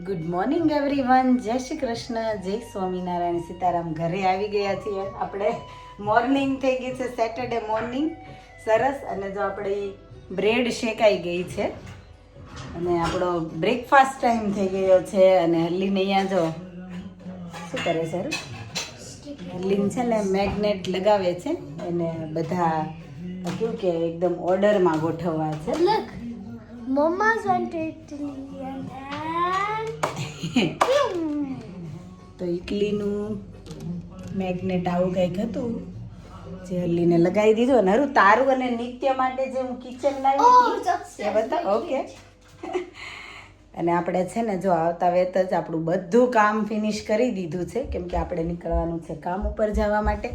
Good morning everyone, જય શ્રી કૃષ્ણ, જય સ્વામિનારાયણ, સીતારામ. ઘરે આવી ગયા છીએ આપણે. મોર્નિંગ થઈ ગઈ છે, સેટરડે મોર્નિંગ. સરસ. અને જો આપણે બ્રેડ શેકાઈ ગઈ છે અને આપણો બ્રેકફાસ્ટ ટાઈમ થઈ ગયો છે. અને હલ્લીને અહીંયા જો શું કરે છે, હલ્લીન છે ને મેગ્નેટ લગાવે છે એને બધા કેવું કે એકદમ ઓર્ડરમાં ગોઠવવા છે. Mama's went to Italy and તો ઇટલીનું મેગ્નેટ આવું કંઈક હતું જે હલ્લીને લગાવી દીધું. અને હરું તારું અને નિત્ય માટે જે હું કિચન લાવી એ બતા. ઓકે. અને આપણે છે ને જો આવતા વેત જ આપણું બધું કામ ફિનિશ કરી દીધું છે, કેમ કે આપણે નીકળવાનું છે કામ ઉપર જવા માટે.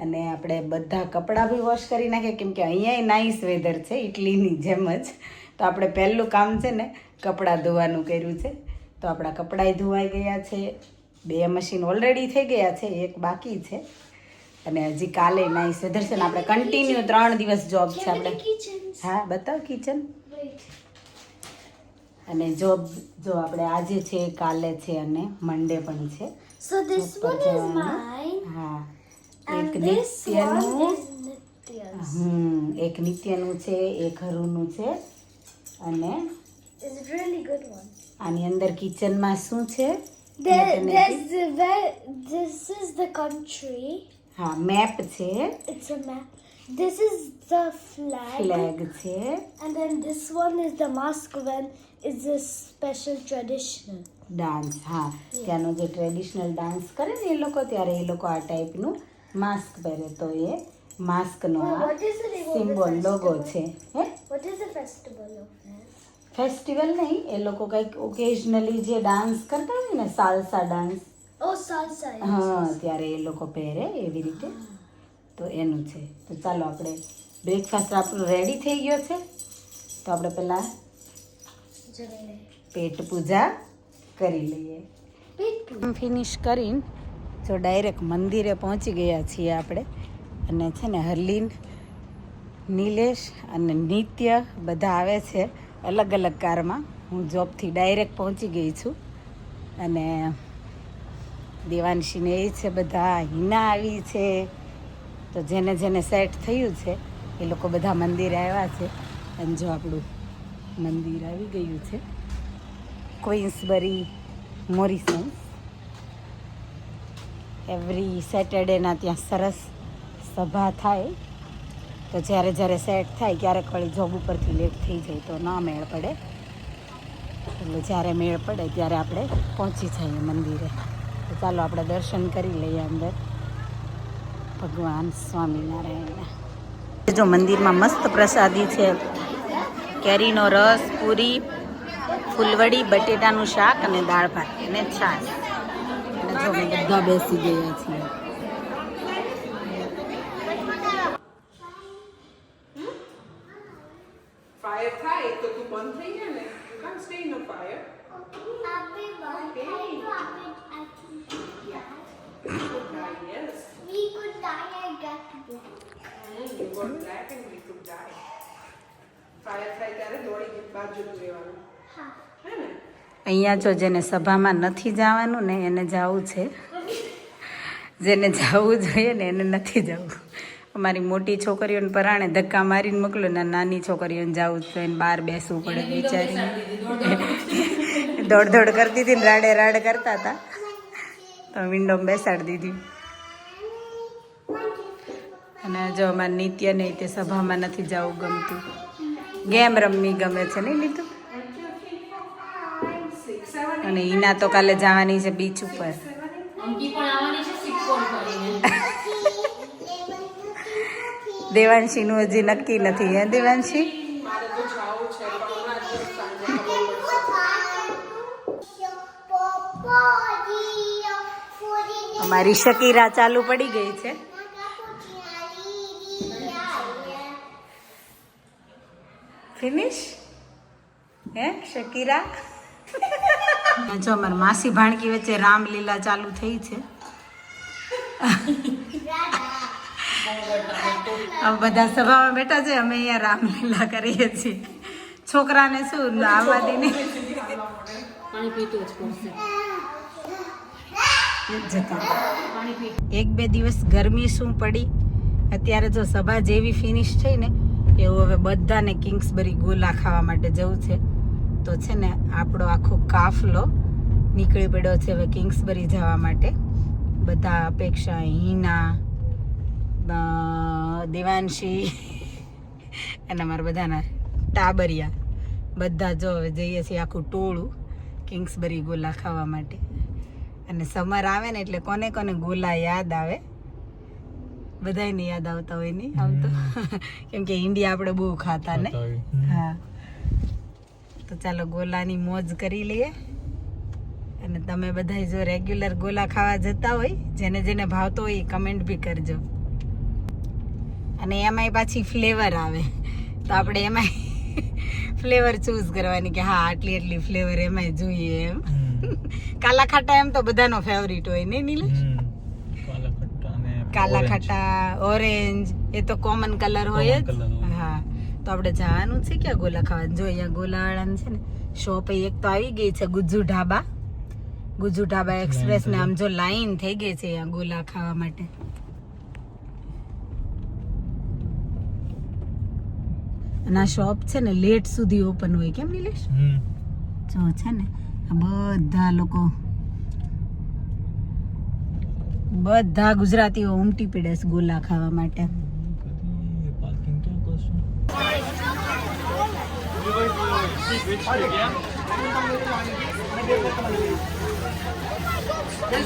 અને આપણે બધા કપડાં બી વોશ કરી નાખીએ, કેમ કે અહીંયા નાઇસ વેધર છે ઇટલીની જેમ જ. તો આપણે પહેલું કામ છે ને કપડાં ધોવાનું કર્યું છે. તો આપણા કપડાંય ધોવાઈ ગયા છે. 2 મશીન ઓલરેડી થઈ ગયા છે, 1 બાકી છે. અને હજી કાલે નાઇસ વેધર છે ને આપણે કન્ટિન્યુ 3 દિવસ જોબ છે આપણે. હા બતાવ કિચન. અને જોબ જો આપણે આજે છે, કાલે છે અને મંડે પણ છે. so this one is mine. હા. And એક this one નિત્યનું, is Nitya's. એક નિત્યનું છે, એક હરુનું છે. અને It's a really good one. આની અંદર કિચનમાં શું છે? This is the country. હા, મેપ છે. It's a map. This is the flag. Flag છે. And then this one is the mask when it's a special traditional. Dance. હા, ત્યાંનો જે ટ્રેડિશનલ ડાન્સ કરે ને એ લોકો, ત્યારે એ લોકો આ ટાઈપનું માસ્ક પહેરે. તો એ માસ્કનો આ What is the name of the symbol logo છે. હે, What is the festival of this? Festival નહીં, એ લોકો કંઈક ઓકેઝનલી જે ડાન્સ કરતા હોય ને, salsa dance, Oh, salsa. Yes. હા, ત્યારે એ લોકો પહેરે એવી રીતે. તો એનું છે. તો ચાલો આપણે બ્રેકફાસ્ટ આપણો રેડી થઈ ગયો છે. તો આપણે પહેલાં Jalebi. પેટ પૂજા કરી લઈએ. ફિનિશ કરીને જો ડાયરેક્ટ મંદિરે પહોંચી ગયા છીએ આપણે. અને છે ને હર્લીન, નિલેશ અને નિત્ય બધા આવે છે અલગ અલગ કારમાં. હું જોબથી ડાયરેક્ટ પહોંચી ગઈ છું. અને દેવાંશીને એ છે બધા, હિના આવી છે. તો જેને જેને સેટ થયું છે એ લોકો બધા મંદિરે આવ્યા છે. અને જો આપણું મંદિર આવી ગયું છે, ક્વીન્સબરી મોરિસન્સ. એવરી સેટરડેના ત્યાં સરસ સભા થાય. તો જ્યારે જ્યારે સેટ થાય, ક્યારેક વળી જોબ ઉપરથી લેટ થઈ જાય તો ના મેળ પડે. એટલે જ્યારે મેળ પડે ત્યારે આપણે પહોંચી જઈએ મંદિરે. તો ચાલો આપણે દર્શન કરી લઈએ અંદર ભગવાન સ્વામિનારાયણના. જો મંદિરમાં મસ્ત પ્રસાદી છે, કેરીનો રસ, પૂરી, ફૂલવડી, બટેટાનું શાક અને દાળ ભાત અને છાશ. અને જો અમે બધા બેસી ગયા છીએ. ફાયર થાય તો તું બંધ થઈ જાય ને. You can't stay in the fire. Yes. We could die and get to You got black and we could die. Fire થાય ત્યારે દોડી બાજુ રહેવાનું. હે ને? અહીંયા જો જેને સભામાં નથી જવાનું ને એને જવું છે, જેને જવું જોઈએ ને એને નથી જવું. અમારી મોટી છોકરીઓને પરાણે ધક્કા મારીને મોકલો ને નાની છોકરીઓને જવું જ તો એને બહાર બેસવું પડે બિચારીને. દોડ દોડ કરતી હતી ને રાડે રાડ કરતા હતા તો વિન્ડોમાં બેસાડી દીધી. અને જો અમારે નિત્યને તે સભામાં નથી જવું ગમતું, ગેમ રમવી ગમે છે નહીં લીધું. અને હિના તો કાલે જવાની છે બીચ ઉપર. દેવાંશીનું હજી નક્કી નથી. હે દેવાંશી? મારે તો જાવું છે પણ હમણાં જ સાંજે ખબર પડશે. અમારી શકીરા ચાલુ પડી ગઈ છે. ફિનિશ હે શકીરા? જો અમારી માસી ભાણકી વચ્ચે રામલીલા ચાલુ થઈ છે. હવે બધા સભામાં બેઠા છે, અમે અહીંયા રામલીલા કરીએ છીએ. છોકરાને શું આવવા દે નહીં. એક બે દિવસ ગરમી શું પડી, અત્યારે જો સભા જેવી ફિનિશ થઈ ને એવું હવે બધાને કિંગ્સબરી ગોલા ખાવા માટે જવું છે. તો છે ને આપણો આખો કાફલો નીકળી પડ્યો છે હવે કિંગ્સબરી જવા માટે. બધા અપેક્ષા, હિના, દેવાંશી અને અમારા બધાના ટાબરિયા બધા જો હવે જઈએ છીએ આખું ટોળું કિંગ્સબરી ગોલા ખાવા માટે. અને સમર આવે ને એટલે કોને કોને ગોલા યાદ આવે? બધાને યાદ આવતા હોય નહીં આમ તો, કેમ કે ઇન્ડિયા આપણે બહુ ખાતા ને. હા, તો ચાલો ગોલાની મોજ કરી લઈએ. અને તમે બધા જો રેગ્યુલર ગોલા ખાવા જતા હોય, જેને જેને ભાવતો હોય એ કમેન્ટ બી કરજો. અને એમાંય પાછી ફ્લેવર આવે તો આપણે એમાંય ફ્લેવર ચૂઝ કરવાની કે હા આટલી આટલી ફ્લેવર એમાંય જોઈએ એમ. કાલા ખાટા એમ તો બધાનો ફેવરિટ હોય નહીં નીલેશ? કાલા ખાટા, ઓરેન્જ એ તો કોમન કલર હોય જ. હા, તો આપણે જવાનું છે ક્યાં ગોલા ખાવા? જો અહીંયા ગોલાવાળાની છે ને શોપ એક તો આવી ગઈ છે, ગુજ્જુ ઢાબા એક્સપ્રેસ ને આમ જો લાઈન થઈ ગઈ છે અહીંયા ગોલા ખાવા માટે. અને આ શોપ છે ને લેટ સુધી ઓપન હોય, કેમ નિલેશ? જો છે ને બધા લોકો, બધા ગુજરાતીઓ ઉમટી પડે છે ગોલા ખાવા માટે.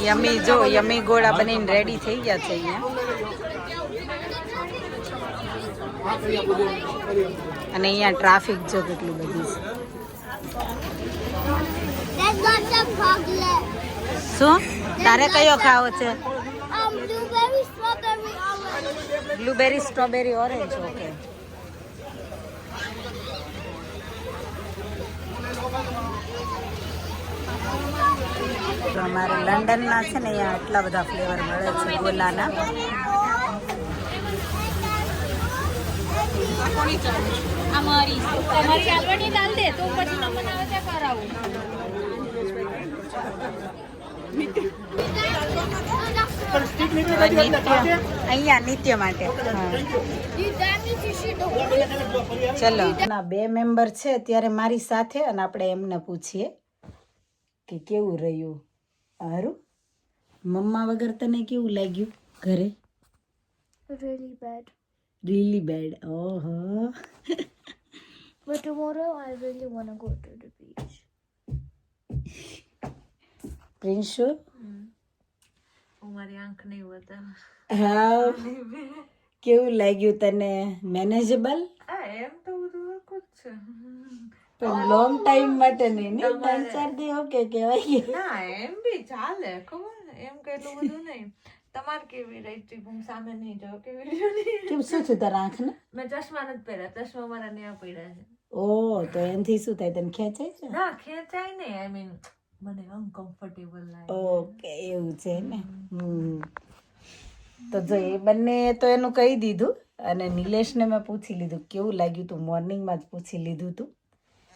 યમી જો યમી ગોળા બનીને રેડી થઈ ગયા છે અહીંયા. અને અહીંયા ટ્રાફિક જો કેટલી બધી છે. શું તારે કયો ખાવો છે? Blueberry, strawberry, orange. ઓકે. અમારે લંડનના છે ને અહીંયા એટલા બધા ફ્લેવર મળે છે ગોલાના. અહીંયા નિત્ય માટે. ચલો, ના 2 મેમ્બર છે અત્યારે મારી સાથે અને આપણે એમને પૂછીએ કે કેવું રહ્યું. હારું, મમ્મા વગર તને કેવું લાગ્યું ઘરે? Really bad. Oh. But tomorrow I really want to go to the beach. પ્રિન્શુ, મારી આંખ નહીં બતા. હા, કેવું લાગ્યું તને? મેનેજેબલ? એમ તો બધું હરખું જ છે, પણ લોંગ ટાઈમ માટે નહીં ને, 3-4 દી ઓકે કહેવાય. ના એમ બી ચાલે, ખબર ને, એમ કે એટલું બધું નહીં. તમારે કેવી રહી ટ્રીપ? હું સામે નહીં જાઉં, કેવી નહીં. કેમ, શું થયું તારા આંખને? મેં ચશ્મા નથી પહેર્યા, ચશ્મા મારા ન્યા પડ્યા છે. ઓહ, તો એનાથી શું થાય, તને ખેંચાય છે? ના ખેંચાય નહીં, આઈ મીન મને અનકમ્ફર્ટેબલ લાગે. ઓકે, એવું છે ને. તો જો એ બંને તો એનું કહી દીધું. અને નિલેશને મેં પૂછી લીધું કેવું લાગ્યું તું. મોર્નિંગમાં જ પૂછી લીધું તું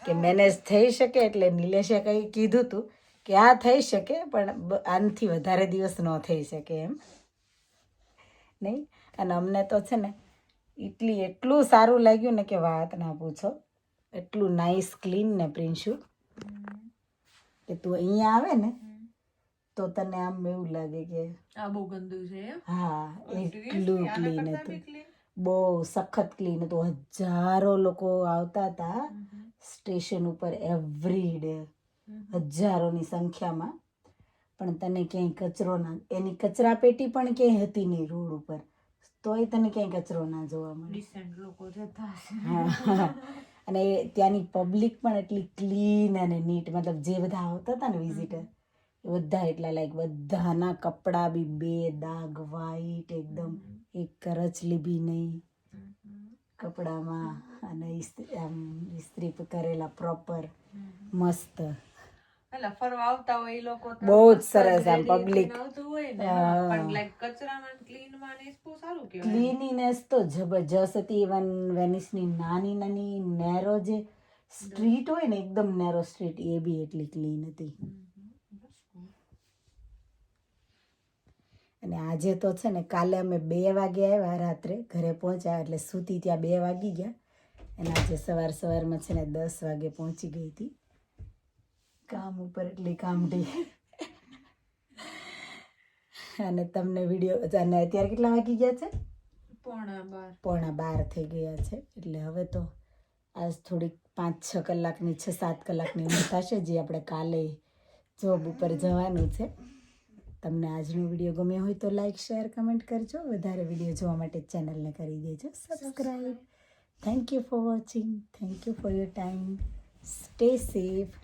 કે મેનેજ થઈ શકે. એટલે નિલેશે કંઈ કીધું તું કે આ થઈ શકે પણ આનાથી વધારે દિવસ ન થઈ શકે એમ નહીં. અને અમને તો છે ને એટલું સારું લાગ્યું ને કે વાત ના પૂછો. એટલું નાઇસ ક્લીન ને પ્રિન્શુ કે તું અહીંયા આવે ને તો તને આમ એવું લાગે કે આ બહુ ગંદુ છે. હા, એટલું ક્લીન હતું, બહુ સખત ક્લીન હતું. હજારો લોકો આવતા હતા સ્ટેશન ઉપર એવરી ડે, હજારોની સંખ્યામાં. પણ તને ક્યાંય કચરો ના, એની કચરા પેટી પણ ક્યાંય હતી નહીં રોડ ઉપર, તોય તને ક્યાંય કચરો ના જોવા મળે. ડિસેન્ટ લોકો જતા હશે. હા, અને ત્યાંની પબ્લિક પણ એટલી ક્લીન અને નીટ. મતલબ જે બધા આવતા હતા ને વિઝિટર, બધા એટલા લાઈક બધાના કપડાં બી 2 દાગ વાઈટ એકદમ, એક કરચલી બી નહીં કપડામાં. અને આમ ઇસ્ત્રી કરેલા પ્રોપર મસ્ત. એટલે ફરવા આવતા હોય એ લોકો તો બહુ જ સરસ આમ પબ્લિક. આવતું હોય ને પણ લાઈક કચરામાં ક્લીનમાં ને બહુ સારું કહેવાય. ક્લીનીનેસ તો જબરજસ્ત હતી. ઇવન વેનિસની નાની નાની નેરો જે સ્ટ્રીટ હોય ને એકદમ નેરો સ્ટ્રીટ એ બી એટલી ક્લીન હતી. અને આજે તો છે ને કાલે અમે 2 વાગે આવ્યા રાત્રે ઘરે પહોંચ્યા એટલે સૂતી ત્યાં 2 વાગી ગયા અને આજે સવારમાં છે ને 10 વાગે પહોંચી ગઈ હતી કામ ઉપર એટલી કામડી. અને તમને વિડીયો અને અત્યારે કેટલા વાગી ગયા છે? 11:15 થઈ ગયા છે. એટલે હવે તો આજ થોડીક 5-6 કલાકની 6-7 કલાકની ઊંઘ થશે જે આપણે કાલે જોબ ઉપર જવાનું છે. તમને આજનો વિડીયો ગમ્યો હોય તો લાઈક શેર કમેન્ટ કરજો. વધારે વિડીયો જોવા માટે ચેનલને કરી દેજો subscribe. Thank you for watching. Thank you for your time. Stay safe.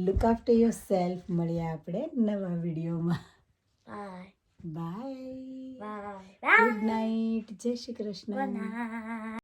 Look after yourself. મળીએ આપણે નવા વિડીયોમાં. Bye. Bye. Bye. Good night. જય શ્રી કૃષ્ણ. Bye.